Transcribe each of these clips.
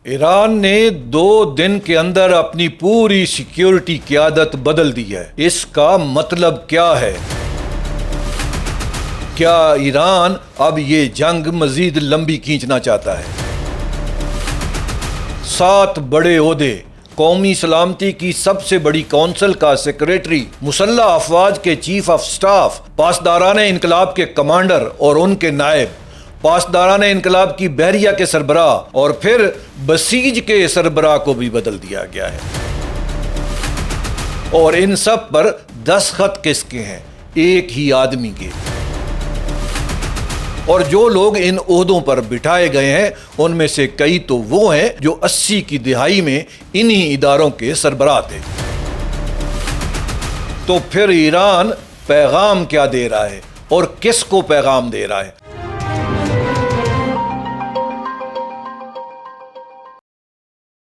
ایران نے 2 دن کے اندر اپنی پوری سیکیورٹی قیادت بدل دی ہے۔ اس کا مطلب کیا ہے؟ کیا ایران اب یہ جنگ مزید لمبی کھینچنا چاہتا ہے؟ 7 بڑے عہدے، قومی سلامتی کی سب سے بڑی کونسل کا سیکریٹری، مسلح افواج کے چیف آف سٹاف، پاسداران انقلاب کے کمانڈر اور ان کے نائب، پاسداران انقلاب کی بحریہ کے سربراہ اور پھر بسیج کے سربراہ کو بھی بدل دیا گیا ہے۔ اور ان سب پر دستخط کس کے ہیں؟ ایک ہی آدمی کے۔ اور جو لوگ ان عہدوں پر بٹھائے گئے ہیں ان میں سے کئی تو وہ ہیں جو 80 کی دہائی میں انہی اداروں کے سربراہ تھے۔ تو پھر ایران پیغام کیا دے رہا ہے اور کس کو پیغام دے رہا ہے؟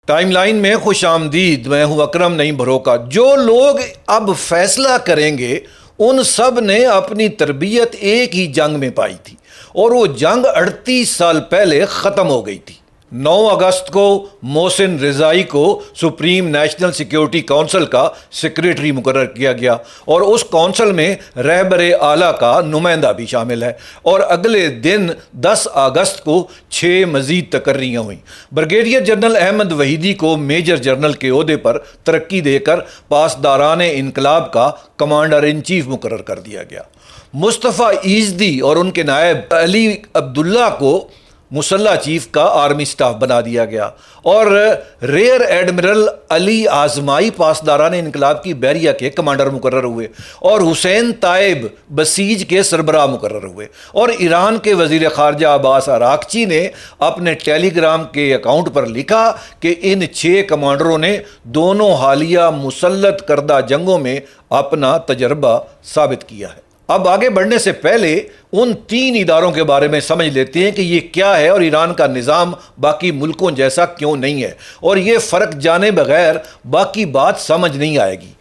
ٹائم لائن میں خوش آمدید، میں ہوں اکرم نعیم بھروکا۔ جو لوگ اب فیصلہ کریں گے ان سب نے اپنی تربیت ایک ہی جنگ میں پائی تھی اور وہ جنگ 38 سال پہلے ختم ہو گئی تھی۔ 9 اگست کو محسن رضائی کو سپریم نیشنل سیکیورٹی کونسل کا سیکریٹری مقرر کیا گیا اور اس کونسل میں رہبر اعلیٰ کا نمائندہ بھی شامل ہے۔ اور اگلے دن 10 اگست کو 6 مزید تقرریاں ہوئیں۔ بریگیڈیئر جنرل احمد وحیدی کو میجر جنرل کے عہدے پر ترقی دے کر پاسداران انقلاب کا کمانڈر ان چیف مقرر کر دیا گیا۔ مصطفیٰ ایزدی اور ان کے نائب علی عبداللہ کو مسلح چیف کا آرمی سٹاف بنا دیا گیا اور ریئر ایڈمرل علی آزمائی پاسداران انقلاب کی بحریہ کے کمانڈر مقرر ہوئے اور حسین طائب بسیج کے سربراہ مقرر ہوئے۔ اور ایران کے وزیر خارجہ عباس اراغچی نے اپنے ٹیلی گرام کے اکاؤنٹ پر لکھا کہ ان 6 کمانڈروں نے دونوں حالیہ مسلط کردہ جنگوں میں اپنا تجربہ ثابت کیا ہے۔ اب آگے بڑھنے سے پہلے ان 3 اداروں کے بارے میں سمجھ لیتے ہیں کہ یہ کیا ہے اور ایران کا نظام باقی ملکوں جیسا کیوں نہیں ہے، اور یہ فرق جانے بغیر باقی بات سمجھ نہیں آئے گی۔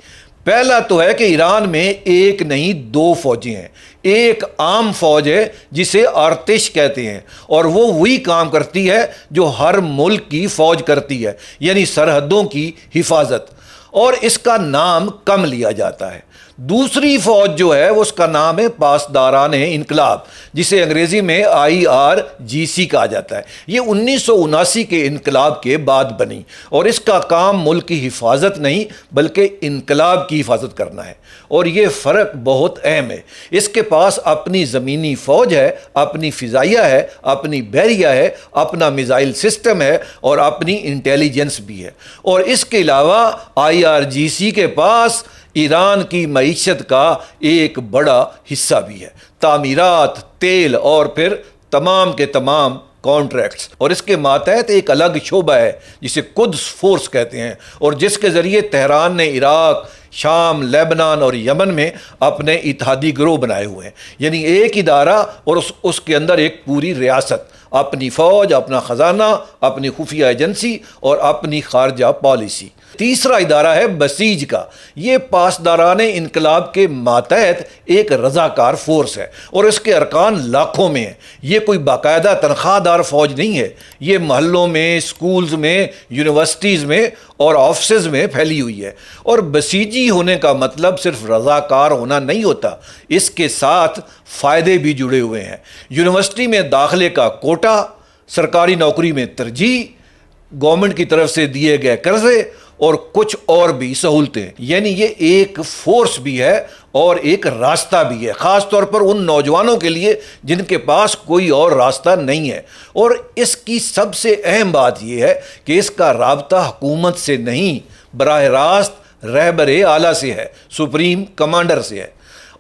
پہلا تو ہے کہ ایران میں ایک نہیں 2 فوجیں ہیں۔ ایک عام فوج ہے جسے ارتش کہتے ہیں اور وہ وہی کام کرتی ہے جو ہر ملک کی فوج کرتی ہے، یعنی سرحدوں کی حفاظت، اور اس کا نام کم لیا جاتا ہے۔ دوسری فوج جو ہے اس کا نام ہے پاسداران انقلاب، جسے انگریزی میں IRGC کہا جاتا ہے۔ یہ 1979 کے انقلاب کے بعد بنی اور اس کا کام ملک کی حفاظت نہیں بلکہ انقلاب کی حفاظت کرنا ہے، اور یہ فرق بہت اہم ہے۔ اس کے پاس اپنی زمینی فوج ہے، اپنی فضائیہ ہے، اپنی بحریہ ہے، اپنا میزائل سسٹم ہے اور اپنی انٹیلیجنس بھی ہے۔ اور اس کے علاوہ IRGC کے پاس ایران کی معیشت کا ایک بڑا حصہ بھی ہے، تعمیرات، تیل اور پھر تمام کے تمام کانٹریکٹس۔ اور اس کے ماتحت ایک الگ شعبہ ہے جسے قدس فورس کہتے ہیں اور جس کے ذریعے تہران نے عراق، شام، لیبنان اور یمن میں اپنے اتحادی گروہ بنائے ہوئے ہیں، یعنی ایک ادارہ اور اس کے اندر ایک پوری ریاست، اپنی فوج، اپنا خزانہ، اپنی خفیہ ایجنسی اور اپنی خارجہ پالیسی۔ تیسرا ادارہ ہے بسیج کا۔ یہ پاسداران انقلاب کے ماتحت ایک رضاکار فورس ہے اور اس کے ارکان لاکھوں میں ہیں۔ یہ کوئی باقاعدہ تنخواہ دار فوج نہیں ہے، یہ محلوں میں، سکولز میں، یونیورسٹیز میں اور آفسز میں پھیلی ہوئی ہے۔ اور بسیجی ہونے کا مطلب صرف رضاکار ہونا نہیں ہوتا، اس کے ساتھ فائدے بھی جڑے ہوئے ہیں۔ یونیورسٹی میں داخلے کا کوٹا، سرکاری نوکری میں ترجیح، گورنمنٹ کی طرف سے دیے گئے قرضے اور کچھ اور بھی سہولتیں، یعنی یہ ایک فورس بھی ہے اور ایک راستہ بھی ہے، خاص طور پر ان نوجوانوں کے لیے جن کے پاس کوئی اور راستہ نہیں ہے۔ اور اس کی سب سے اہم بات یہ ہے کہ اس کا رابطہ حکومت سے نہیں، براہ راست رہبر اعلیٰ سے ہے، سپریم کمانڈر سے ہے۔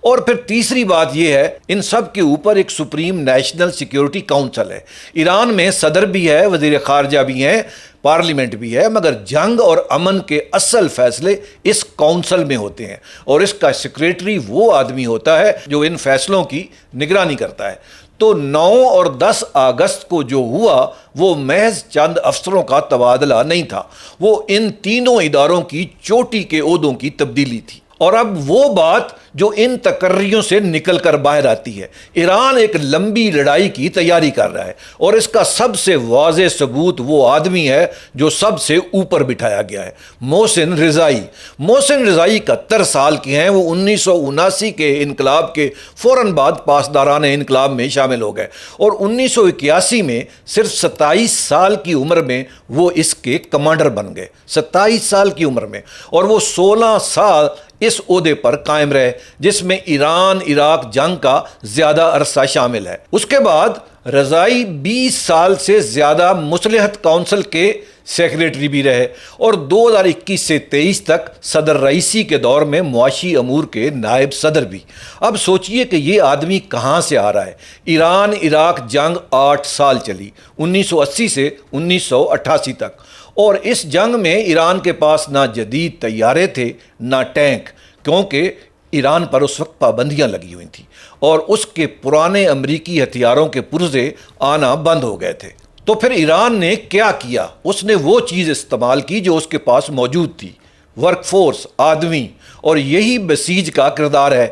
اور پھر تیسری بات یہ ہے، ان سب کے اوپر ایک سپریم نیشنل سیکیورٹی کونسل ہے۔ ایران میں صدر بھی ہے، وزیر خارجہ بھی ہیں، پارلیمنٹ بھی ہے، مگر جنگ اور امن کے اصل فیصلے اس کونسل میں ہوتے ہیں اور اس کا سیکریٹری وہ آدمی ہوتا ہے جو ان فیصلوں کی نگرانی کرتا ہے۔ تو 9 اور 10 اگست کو جو ہوا وہ محض چند افسروں کا تبادلہ نہیں تھا، وہ ان تینوں اداروں کی چوٹی کے عہدوں کی تبدیلی تھی۔ اور اب وہ بات جو ان تکریوں سے نکل کر باہر آتی ہے۔ ایران ایک لمبی لڑائی کی تیاری کر رہا ہے، اور اس کا سب سے واضح ثبوت وہ آدمی ہے جو سب سے اوپر بٹھایا گیا ہے، محسن رضائی۔ محسن رضائی 71 سال کے ہیں، وہ 1979 کے انقلاب کے فوراً بعد پاسداران انقلاب میں شامل ہو گئے، اور 1981 میں صرف 27 سال کی عمر میں وہ اس کے کمانڈر بن گئے، 27 سال کی عمر میں، اور وہ 16 سال اس عہدے پر قائم رہے، جس میں ایران عراق جنگ کا زیادہ عرصہ شامل ہے۔ اس کے بعد رضائی 20 سال سے زیادہ مصلحت کونسل کے سیکریٹری بھی رہے، اور 2021 سے 23 تک صدر رئیسی کے دور میں معاشی امور کے نائب صدر بھی۔ اب سوچئے کہ یہ آدمی کہاں سے آ رہا ہے۔ ایران عراق جنگ 8 سال چلی، 1980 سے 1988 تک، اور اس جنگ میں ایران کے پاس نہ جدید طیارے تھے نہ ٹینک، کیونکہ ایران پر اس وقت پابندیاں لگی ہوئی تھیں، اور اس کے پرانے امریکی ہتھیاروں کے پرزے آنا بند ہو گئے تھے۔ تو پھر ایران نے کیا کیا؟ اس نے وہ چیز استعمال کی جو اس کے پاس موجود تھی، ورک فورس، آدمی، اور یہی بسیج کا کردار ہے۔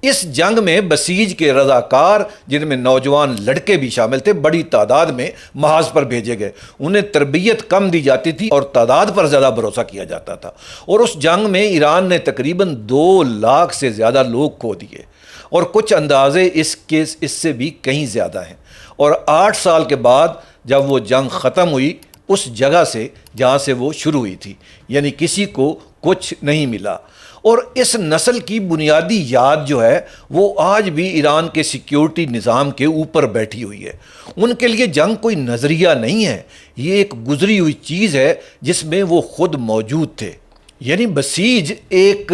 اس جنگ میں بسیج کے رضاکار، جن میں نوجوان لڑکے بھی شامل تھے، بڑی تعداد میں محاذ پر بھیجے گئے۔ انہیں تربیت کم دی جاتی تھی اور تعداد پر زیادہ بھروسہ کیا جاتا تھا، اور اس جنگ میں ایران نے تقریباً 2 لاکھ سے زیادہ لوگ کھو دیے، اور کچھ اندازے اس سے بھی کہیں زیادہ ہیں۔ اور 8 سال کے بعد جب وہ جنگ ختم ہوئی، اس جگہ سے جہاں سے وہ شروع ہوئی تھی، یعنی کسی کو کچھ نہیں ملا۔ اور اس نسل کی بنیادی یاد جو ہے وہ آج بھی ایران کے سیکیورٹی نظام کے اوپر بیٹھی ہوئی ہے۔ ان کے لیے جنگ کوئی نظریہ نہیں ہے، یہ ایک گزری ہوئی چیز ہے جس میں وہ خود موجود تھے۔ یعنی بسیج ایک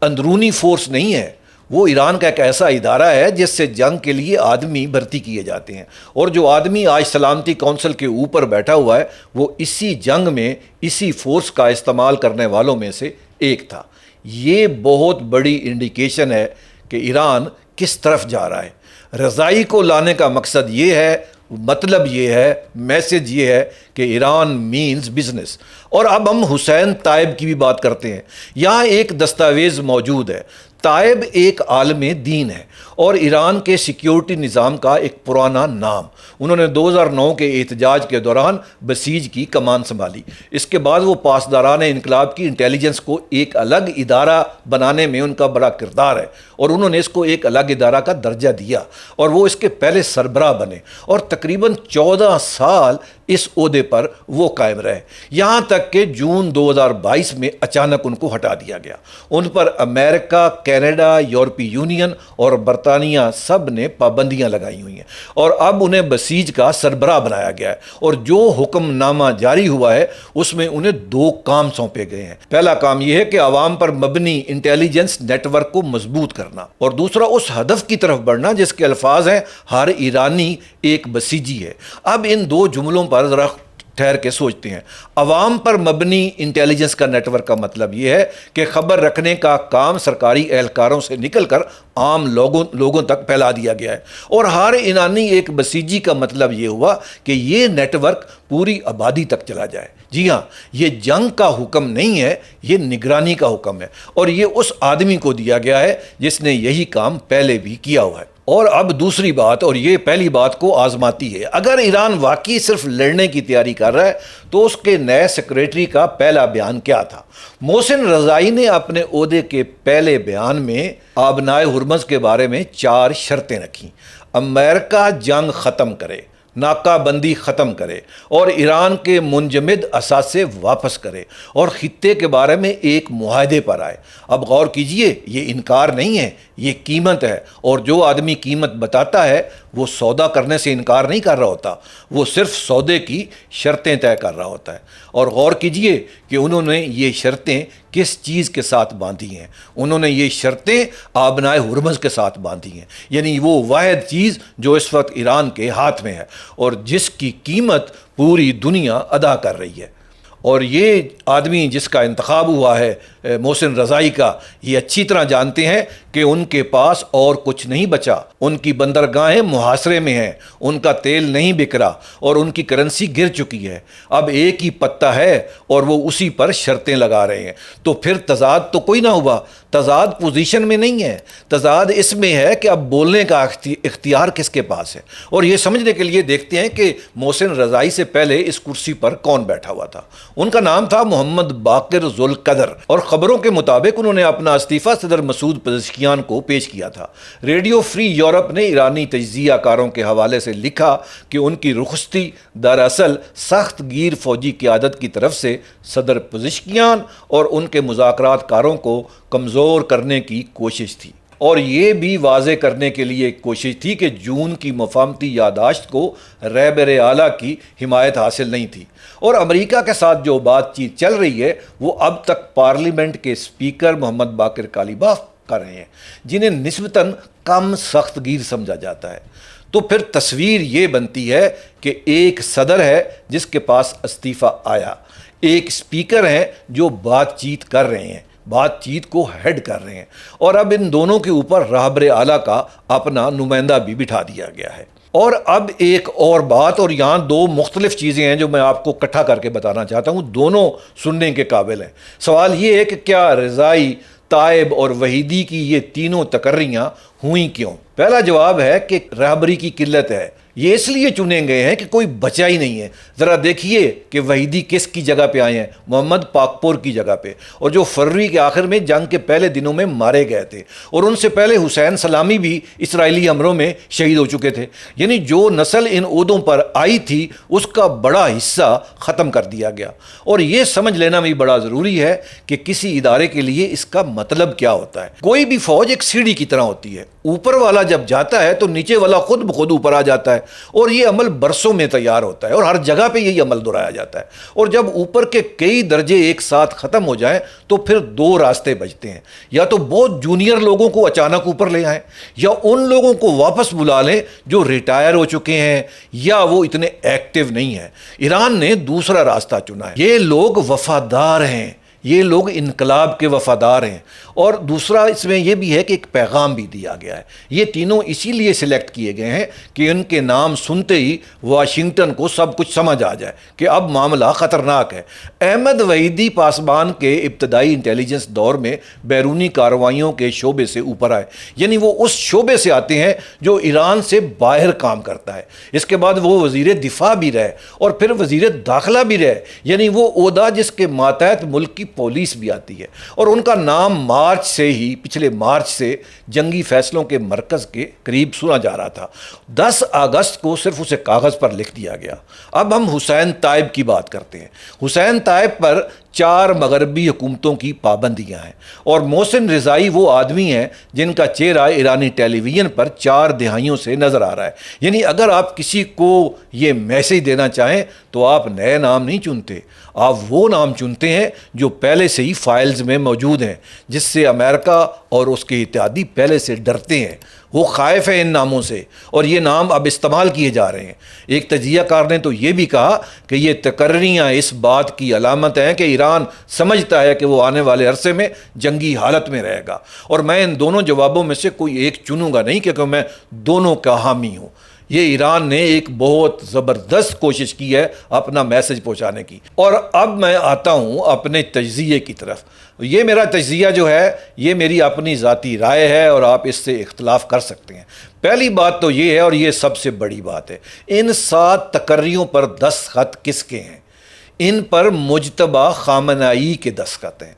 اندرونی فورس نہیں ہے، وہ ایران کا ایک ایسا ادارہ ہے جس سے جنگ کے لیے آدمی بھرتی کیے جاتے ہیں، اور جو آدمی آج سلامتی کونسل کے اوپر بیٹھا ہوا ہے وہ اسی جنگ میں اسی فورس کا استعمال کرنے والوں میں سے ایک تھا۔ یہ بہت بڑی انڈیکیشن ہے کہ ایران کس طرف جا رہا ہے۔ رضائی کو لانے کا مقصد یہ ہے، مطلب یہ ہے، میسج یہ ہے کہ ایران مینز بزنس۔ اور اب ہم حسین طائب کی بھی بات کرتے ہیں۔ یہاں ایک دستاویز موجود ہے۔ طائب ایک عالم دین ہے اور ایران کے سیکیورٹی نظام کا ایک پرانا نام۔ انہوں نے 2009 کے احتجاج کے دوران بسیج کی کمان سنبھالی۔ اس کے بعد وہ پاسداران انقلاب کی انٹیلیجنس کو ایک الگ ادارہ بنانے میں ان کا بڑا کردار ہے، اور انہوں نے اس کو ایک الگ ادارہ کا درجہ دیا، اور وہ اس کے پہلے سربراہ بنے، اور تقریباً 14 سال اس عہدے پر وہ قائم رہے، یہاں تک کہ جون 2022 میں اچانک ان کو ہٹا دیا گیا۔ ان پر امریکہ، کینیڈا، یورپی یونین اور برطانیہ سب نے پابندیاں لگائی ہوئی ہیں، اور اب انہیں بسیج کا سربراہ بنایا گیا ہے، اور جو حکم نامہ جاری ہوا ہے اس میں انہیں 2 کام سونپے گئے ہیں۔ پہلا کام یہ ہے کہ عوام پر مبنی انٹیلیجنس نیٹ ورک کو مضبوط کرنا، اور دوسرا اس ہدف کی طرف بڑھنا جس کے الفاظ ہیں ہر ایرانی ایک بسیجی ہے۔ اب ان 2 جملوں پر ذرا ٹھہر کے سوچتے ہیں۔ عوام پر مبنی انٹیلیجنس کا نیٹ ورک کا مطلب یہ ہے کہ خبر رکھنے کا کام سرکاری اہلکاروں سے نکل کر عام لوگوں تک پھیلا دیا گیا ہے، اور ہر ایرانی ایک بسیجی کا مطلب یہ ہوا کہ یہ نیٹ ورک پوری آبادی تک چلا جائے۔ جی ہاں، یہ جنگ کا حکم نہیں ہے، یہ نگرانی کا حکم ہے، اور یہ اس آدمی کو دیا گیا ہے جس نے یہی کام پہلے بھی کیا ہوا ہے۔ اور اب دوسری بات، اور یہ پہلی بات کو آزماتی ہے۔ اگر ایران واقعی صرف لڑنے کی تیاری کر رہا ہے تو اس کے نئے سیکریٹری کا پہلا بیان کیا تھا؟ محسن رضائی نے اپنے عہدے کے پہلے بیان میں آبنائے ہرمز کے بارے میں 4 شرطیں رکھیں۔ امریکہ جنگ ختم کرے، ناکہ بندی ختم کرے، اور ایران کے منجمد اثاثے واپس کرے، اور خطے کے بارے میں ایک معاہدے پر آئے۔ اب غور کیجئے، یہ انکار نہیں ہے، یہ قیمت ہے، اور جو آدمی قیمت بتاتا ہے وہ سودا کرنے سے انکار نہیں کر رہا ہوتا، وہ صرف سودے کی شرطیں طے کر رہا ہوتا ہے۔ اور غور کیجئے کہ انہوں نے یہ شرطیں کس چیز کے ساتھ باندھی ہیں۔ انہوں نے یہ شرطیں آبنائے ہرمز کے ساتھ باندھی ہیں، یعنی وہ واحد چیز جو اس وقت ایران کے ہاتھ میں ہے اور جس کی قیمت پوری دنیا ادا کر رہی ہے۔ اور یہ آدمی جس کا انتخاب ہوا ہے محسن رضائی کا، یہ اچھی طرح جانتے ہیں کہ ان کے پاس اور کچھ نہیں بچا، ان کی بندرگاہیں محاصرے میں ہیں، ان کا تیل نہیں بک رہا اور ان کی کرنسی گر چکی ہے، اب ایک ہی پتہ ہے اور وہ اسی پر شرطیں لگا رہے ہیں۔ تو پھر تضاد تو کوئی نہ ہوا، تضاد پوزیشن میں نہیں ہے، تضاد اس میں ہے کہ اب بولنے کا اختیار کس کے پاس ہے۔ اور یہ سمجھنے کے لیے دیکھتے ہیں کہ محسن رضائی سے پہلے اس کرسی پر کون بیٹھا ہوا تھا۔ ان کا نام تھا محمد باقر ذوالقدر، اور خبروں کے مطابق انہوں نے اپنا استعفیٰ صدر مسعود پزشکیان کو پیش کیا تھا۔ ریڈیو فری یورپ نے ایرانی تجزیہ کاروں کے حوالے سے لکھا کہ ان کی رخصتی دراصل سخت گیر فوجی قیادت کی طرف سے صدر پزشکیان اور ان کے مذاکرات کاروں کو کمزور کرنے کی کوشش تھی، اور یہ بھی واضح کرنے کے لیے ایک کوشش تھی کہ جون کی مفاہمتی یادداشت کو رہبر اعلیٰ کی حمایت حاصل نہیں تھی، اور امریکہ کے ساتھ جو بات چیت چل رہی ہے وہ اب تک پارلیمنٹ کے اسپیکر محمد باقر کالیباف کر رہے ہیں، جنہیں نسبتاً کم سخت گیر سمجھا جاتا ہے۔ تو پھر تصویر یہ بنتی ہے کہ ایک صدر ہے جس کے پاس استعفیٰ آیا، ایک اسپیکر ہیں جو بات چیت کر رہے ہیں، بات چیت کو ہیڈ کر رہے ہیں، اور اب ان دونوں کے اوپر رہبر اعلیٰ کا اپنا نمائندہ بھی بٹھا دیا گیا ہے۔ اور اب ایک اور بات، اور یہاں دو مختلف چیزیں ہیں جو میں آپ کو اکٹھا کر کے بتانا چاہتا ہوں، دونوں سننے کے قابل ہیں۔ سوال یہ ہے کہ کیا رضائی، طائب اور وحیدی کی یہ تینوں تقرریاں ہوئیں کیوں؟ پہلا جواب ہے کہ رہبری کی قلت ہے، یہ اس لیے چنے گئے ہیں کہ کوئی بچا ہی نہیں ہے۔ ذرا دیکھیے کہ وحیدی کس کی جگہ پہ آئے ہیں، محمد پاکپور کی جگہ پہ، اور جو فروری کے آخر میں جنگ کے پہلے دنوں میں مارے گئے تھے، اور ان سے پہلے حسین سلامی بھی اسرائیلی حملوں میں شہید ہو چکے تھے۔ یعنی جو نسل ان عہدوں پر آئی تھی اس کا بڑا حصہ ختم کر دیا گیا، اور یہ سمجھ لینا بھی بڑا ضروری ہے کہ کسی ادارے کے لیے اس کا مطلب کیا ہوتا ہے۔ کوئی بھی فوج ایک سیڑھی کی طرح ہوتی ہے، اوپر والا جب جاتا ہے تو نیچے والا خود بخود اوپر آ جاتا ہے، اور یہ عمل برسوں میں تیار ہوتا ہے، اور ہر جگہ پہ یہی عمل دہرایا جاتا ہے۔ اور جب اوپر کے کئی درجے ایک ساتھ ختم ہو جائیں تو پھر دو راستے بچتے ہیں، یا تو بہت جونیئر لوگوں کو اچانک اوپر لے آئیں، یا ان لوگوں کو واپس بلا لیں جو ریٹائر ہو چکے ہیں یا وہ اتنے ایکٹیو نہیں ہیں۔ ایران نے دوسرا راستہ چنا ہے۔ یہ لوگ وفادار ہیں، یہ لوگ انقلاب کے وفادار ہیں، اور دوسرا اس میں یہ بھی ہے کہ ایک پیغام بھی دیا گیا ہے۔ یہ تینوں اسی لیے سلیکٹ کیے گئے ہیں کہ ان کے نام سنتے ہی واشنگٹن کو سب کچھ سمجھ آ جائے کہ اب معاملہ خطرناک ہے۔ احمد وحیدی پاسبان کے ابتدائی انٹیلیجنس دور میں بیرونی کارروائیوں کے شعبے سے اوپر آئے، یعنی وہ اس شعبے سے آتے ہیں جو ایران سے باہر کام کرتا ہے۔ اس کے بعد وہ وزیر دفاع بھی رہے اور پھر وزیر داخلہ بھی رہے، یعنی وہ عہدہ جس کے ماتحت ملک کی پولیس بھی آتی ہے، اور ان کا نام پچھلے مارچ سے جنگی فیصلوں کے مرکز کے قریب سنا جا رہا تھا۔ 10 اگست کو صرف اسے کاغذ پر لکھ دیا گیا۔ اب ہم حسین طائب کی بات کرتے ہیں۔ حسین طائب پر 4 مغربی حکومتوں کی پابندیاں ہیں، اور محسن رضائی وہ آدمی ہیں جن کا چہرہ ایرانی ٹیلی ویژن پر 4 دہائیوں سے نظر آ رہا ہے۔ یعنی اگر آپ کسی کو یہ میسج دینا چاہیں تو آپ نئے نام نہیں چنتے، آپ وہ نام چنتے ہیں جو پہلے سے ہی فائلز میں موجود ہیں، جس سے امریکہ اور اس کے اتحادی پہلے سے ڈرتے ہیں، وہ خائف ہیں ان ناموں سے، اور یہ نام اب استعمال کیے جا رہے ہیں۔ ایک تجزیہ کار نے تو یہ بھی کہا کہ یہ تقرریاں اس بات کی علامت ہیں کہ ایران سمجھتا ہے کہ وہ آنے والے عرصے میں جنگی حالت میں رہے گا، اور میں ان دونوں جوابوں میں سے کوئی ایک چنوں گا نہیں، کیونکہ میں دونوں کا حامی ہوں۔ یہ ایران نے ایک بہت زبردست کوشش کی ہے اپنا میسج پہنچانے کی۔ اور اب میں آتا ہوں اپنے تجزیے کی طرف۔ یہ میرا تجزیہ جو ہے یہ میری اپنی ذاتی رائے ہے، اور آپ اس سے اختلاف کر سکتے ہیں۔ پہلی بات تو یہ ہے، اور یہ سب سے بڑی بات ہے، ان 7 تقرریوں پر دستخط کس کے ہیں؟ ان پر مجتبیٰ خامنہئی کے دستخط ہیں،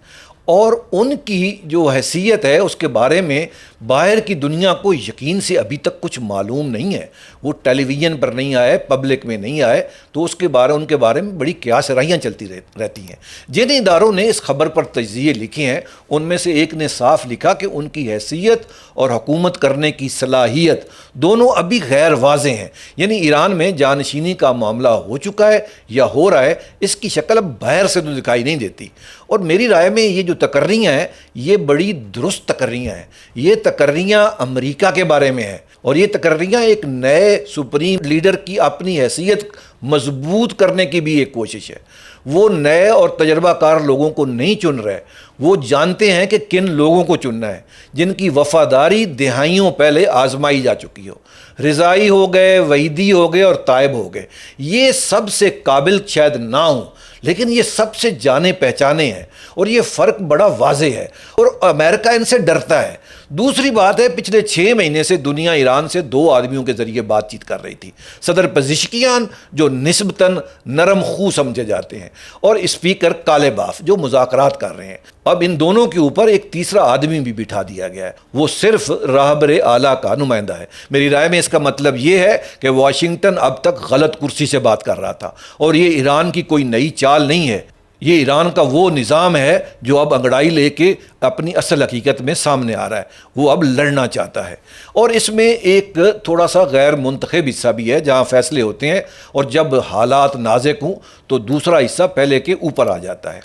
اور ان کی جو حیثیت ہے اس کے بارے میں باہر کی دنیا کو یقین سے ابھی تک کچھ معلوم نہیں ہے۔ وہ ٹیلی ویژن پر نہیں آئے، پبلک میں نہیں آئے، تو ان کے بارے میں بڑی قیاس رائیاں چلتی رہتی ہیں۔ جن اداروں نے اس خبر پر تجزیے لکھے ہیں ان میں سے ایک نے صاف لکھا کہ ان کی حیثیت اور حکومت کرنے کی صلاحیت دونوں ابھی غیر واضح ہیں، یعنی ایران میں جانشینی کا معاملہ ہو چکا ہے یا ہو رہا ہے، اس کی شکل اب باہر سے تو دکھائی نہیں دیتی۔ اور میری رائے میں یہ جو تقرریاں ہیں یہ بڑی درست تقرریاں ہیں۔ یہ تقرریاں امریکہ کے بارے میں ہیں، اور یہ تقرریاں ایک نئے سپریم لیڈر کی اپنی حیثیت مضبوط کرنے کی بھی ایک کوشش ہے۔ وہ نئے اور تجربہ کار لوگوں کو نہیں چن رہے، وہ جانتے ہیں کہ کن لوگوں کو چننا ہے، جن کی وفاداری دہائیوں پہلے آزمائی جا چکی ہو۔ رضائی ہو گئے، وحیدی ہو گئے اور طائب ہو گئے، یہ سب سے قابل شاید نہ ہوں، لیکن یہ سب سے جانے پہچانے ہیں، اور یہ فرق بڑا واضح ہے، اور امریکہ ان سے ڈرتا ہے۔ دوسری بات ہے، پچھلے 6 مہینے سے دنیا ایران سے 2 آدمیوں کے ذریعے بات چیت کر رہی تھی، صدر پزشکیان جو نسبتاً نرم خو سمجھے جاتے ہیں، اور اسپیکر کالباف جو مذاکرات کر رہے ہیں۔ اب ان دونوں کے اوپر ایک تیسرا آدمی بھی بٹھا دیا گیا ہے، وہ صرف راہبر اعلیٰ کا نمائندہ ہے۔ میری رائے میں اس کا مطلب یہ ہے کہ واشنگٹن اب تک غلط کرسی سے بات کر رہا تھا، اور یہ ایران کی کوئی نئی چال نہیں ہے، یہ ایران کا وہ نظام ہے جو اب انگڑائی لے کے اپنی اصل حقیقت میں سامنے آ رہا ہے، وہ اب لڑنا چاہتا ہے۔ اور اس میں ایک تھوڑا سا غیر منتخب حصہ بھی ہے جہاں فیصلے ہوتے ہیں، اور جب حالات نازک ہوں تو دوسرا حصہ پہلے کے اوپر آ جاتا ہے۔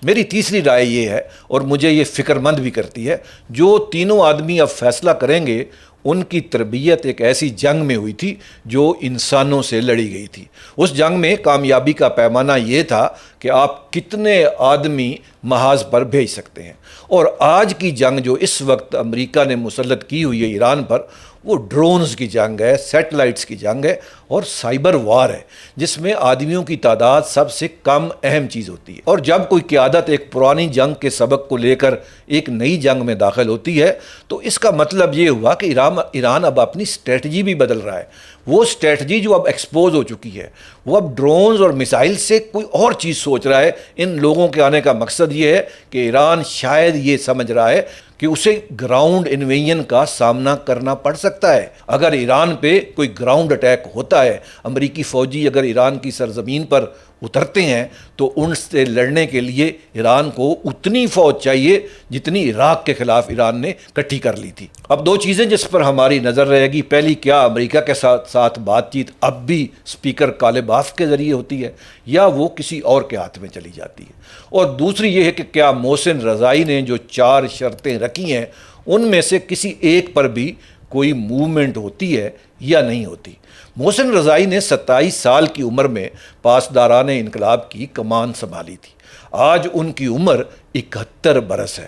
میری تیسری رائے یہ ہے، اور مجھے یہ فکر مند بھی کرتی ہے، جو تینوں آدمی اب فیصلہ کریں گے ان کی تربیت ایک ایسی جنگ میں ہوئی تھی جو انسانوں سے لڑی گئی تھی۔ اس جنگ میں کامیابی کا پیمانہ یہ تھا کہ آپ کتنے آدمی محاذ پر بھیج سکتے ہیں، اور آج کی جنگ جو اس وقت امریکہ نے مسلط کی ہوئی ہے ایران پر، وہ ڈرونز کی جنگ ہے، سیٹلائٹس کی جنگ ہے، اور سائبر وار ہے، جس میں آدمیوں کی تعداد سب سے کم اہم چیز ہوتی ہے۔ اور جب کوئی قیادت ایک پرانی جنگ کے سبق کو لے کر ایک نئی جنگ میں داخل ہوتی ہے تو اس کا مطلب یہ ہوا کہ ایران اب اپنی اسٹریٹجی بھی بدل رہا ہے۔ وہ اسٹریٹجی جو اب ایکسپوز ہو چکی ہے، وہ اب ڈرونز اور میسائل سے کوئی اور چیز سوچ رہا ہے۔ ان لوگوں کے آنے کا مقصد یہ ہے کہ ایران شاید یہ سمجھ رہا ہے کہ اسے گراؤنڈ انویژن کا سامنا کرنا پڑ سکتا ہے۔ اگر ایران پہ کوئی گراؤنڈ اٹیک ہوتا ہے، امریکی فوجی اگر ایران کی سرزمین پر اترتے ہیں، تو ان سے لڑنے کے لیے ایران کو اتنی فوج چاہیے جتنی عراق کے خلاف ایران نے اکٹھی کر لی تھی۔ اب 2 چیزیں جس پر ہماری نظر رہے گی، پہلی، کیا امریکہ کے ساتھ بات چیت اب بھی اسپیکر کالباف کے ذریعے ہوتی ہے یا وہ کسی اور کے ہاتھ میں چلی جاتی ہے، اور دوسری یہ ہے کہ کیا محسن رضائی نے جو 4 شرطیں رکھی ہیں ان میں سے کسی ایک پر بھی کوئی موومنٹ ہوتی ہے یا نہیں ہوتی۔ محسن رضائی نے 27 سال کی عمر میں پاسداران انقلاب کی کمان سنبھالی تھی، آج ان کی عمر 71 برس ہے،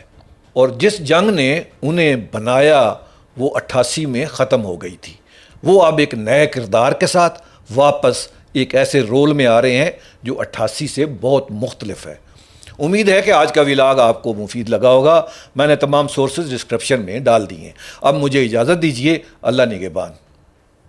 اور جس جنگ نے انہیں بنایا وہ 88 میں ختم ہو گئی تھی۔ وہ اب ایک نئے کردار کے ساتھ واپس ایک ایسے رول میں آ رہے ہیں جو 88 سے بہت مختلف ہے۔ امید ہے کہ آج کا ولاگ آپ کو مفید لگا ہوگا۔ میں نے تمام سورسز ڈسکرپشن میں ڈال دی ہیں۔ اب مجھے اجازت دیجیے، اللہ نگہبان۔